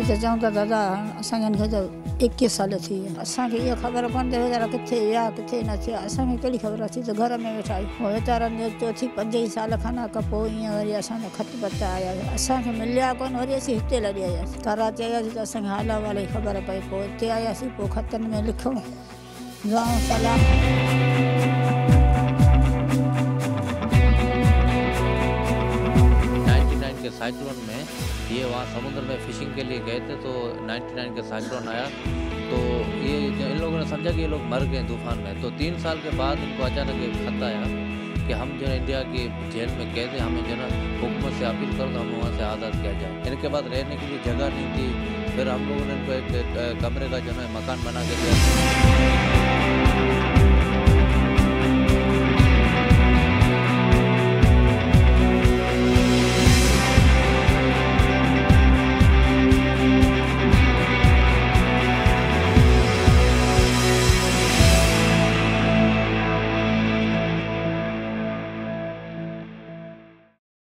त चऊं त दादा असांखे त 21 साल थी विया, असांखे इहा ख़बर कोन ते वीचारा किथे विया किथे न थिया, असांखे कहिड़ी ख़बर अची त घर में वेठा आहियूं। पोइ वीचारनि चौथी 5 साल खनि खां पोइ ईअं वरी असांजा ख़त पत आया, असांखे मिलिया कोन, वरी असीं हिते लॾे आयासीं कराची आयासीं त असांखे हाल अहिवाल जी ख़बर पई। पोइ हिते आयासीं, पोइ ख़तनि में लिखूं दुआऊं सलाम। 99 के साइक्लोन में ये वहाँ समुद्र में फिशिंग के लिए गए थे, तो 99 के साइक्लोन आया तो ये इन लोगों ने समझा कि ये लोग मर गए तूफान में। तो 3 साल के बाद इनको अचानक एक खत आया कि हम जो है इंडिया की जेल में कैद हैं, हमें जो है हुकूमत से अपील करो तो हम वहाँ से आज़ाद किया जाए। इनके बाद रहने के लिए जगह नहीं थी, फिर हम लोगों ने इनको एक कमरे का जो है मकान बना के दिया।